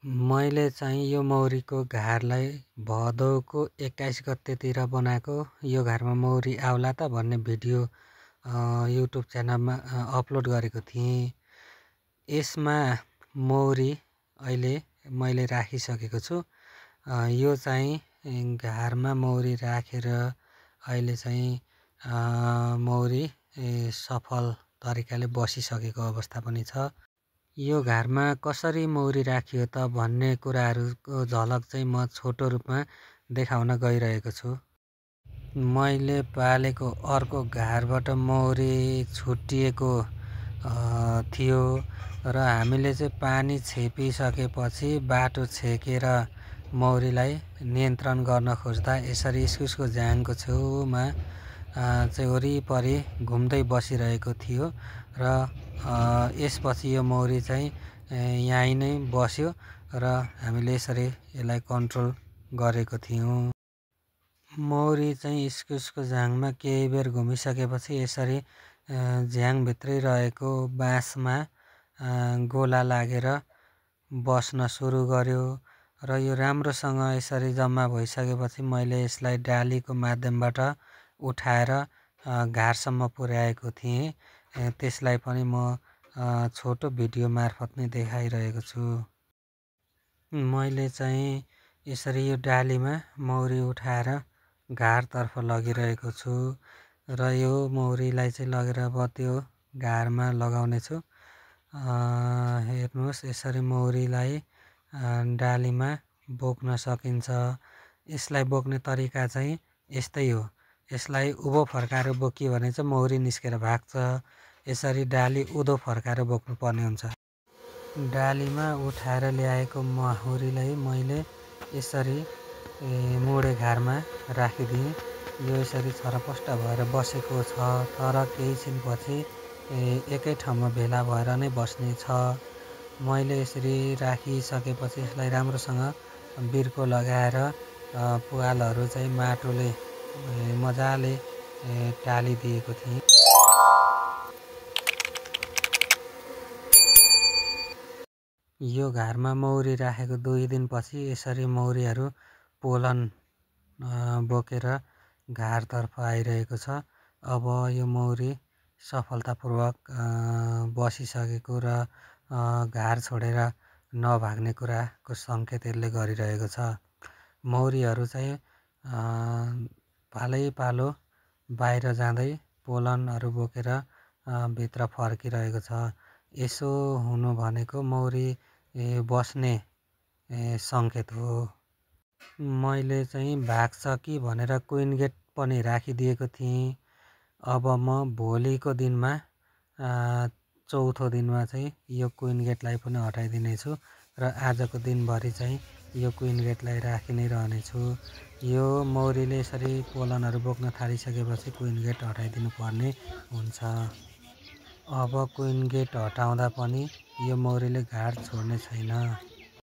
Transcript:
मैले चाहिँ यो मौरीको घारलाई भदौको 21 गतेतिर बनाएको। यो घारमा मौरी आउला त भन्ने भिडियो युट्युब च्यानलमा अपलोड गरेको थिएँ। यसमा मौरी अहिले मैले राखिसकेको छु। यो चाहिँ घारमा मौरी राखेर अहिले चाहिँ मौरी सफल तरिकाले बसिसकेको अवस्था पनि छ। यो घारमा कसरी मौरी राखियो त भन्ने कुराहरूको झलक चाहिँ म छोटो रूपमा देखाउन गइरहेको छु। मैले पालेको अर्को घारबाट मौरी छुट्टिएको थियो र हामीले चाहिँ पानी छेपिसकेपछि बाटो छेकेर मौरीलाई नियन्त्रण गर्न खोज्दा यसरी इस्कुसको झ्याङको छेउमा चाहिँ वरिपरि घुम्दै बसिरहेको थियो र यसपछि यो मौरी चाहिँ यहीँ नै बस्यो र हामीले यसरी यसलाई कन्ट्रोल गरेको थियौँ। मौरी चाहिँ इस्कुसको झ्याङमा केही बेर घुमिसकेपछि यसरी झ्याङभित्रै रहेको बाँसमा गोला लागेर बस्न सुरु गर्यो र यो राम्रोसँग यसरी जम्मा भइसकेपछि मैले यसलाई डालीको माध्यमबाट उठाएर घारसम्म पुर्याएको थिएँ। त्यसलाई पनि म छोटो भिडियो मार्फत नै देखाइरहेको छु। मैले चाहिँ यसरी यो डालीमा मौरी उठाएर घारतर्फ लगिरहेको छु र यो मौरीलाई चाहिँ लगेर अब त्यो घारमा लगाउने छु। हेर्नुहोस् यसरी मौरीलाई डालीमा बोक्न सकिन्छ। यसलाई बोक्ने तरिका चाहिँ यस्तै हो। यसलाई उँभो फर्काएर बोकियो भने चाहिँ मौरी निस्केर भाग्छ। यसरी डाली उँधो फर्काएर बोक्नुपर्ने हुन्छ। डालीमा उठाएर ल्याएको मौरीलाई मैले यसरी मुडे घारमा राखिदिएँ। यो यसरी छरपष्ट भएर बसेको छ, तर केही छिनपछि एकै ठाउँमा भेला भएर नै बस्ने छ। मैले यसरी राखिसकेपछि यसलाई राम्रोसँग बिर्को लगाएर पुवालहरू चाहिँ माटोले मजाले टालिदिएको थिएँ। यो घारमा मौरी राखेको 2 दिनपछि यसरी मौरीहरू पोलन बोकेर घारतर्फ आइरहेको छ। अब यो मौरी सफलतापूर्वक बसिसकेको र घार छोडेर नभाग्ने कुराको सङ्केत यसले गरिरहेको छ। मौरीहरू चाहिँ पालैपालो बाहिर जाँदै पोलनहरू बोकेर भित्र फर्किरहेको छ। यसो हुनु भनेको मौरी बस्ने सङ्केत हो। मैले चाहिँ भाग्छ कि भनेर क्विन गेट पनि राखिदिएको थिएँ। अब म भोलिको दिनमा चौथो दिनमा चाहिँ यो क्विन गेटलाई पनि हटाइदिने छु र आजको दिनभरि चाहिँ यो क्विन गेटलाई राखि नै रहनेछु। यो मौरीले यसरी पोलनहरू बोक्न थालिसकेपछि क्विन गेट हटाइदिनु पर्ने हुन्छ। अब क्विन गेट हटाउँदा पनि यो मौरीले घार छोड्ने छैन।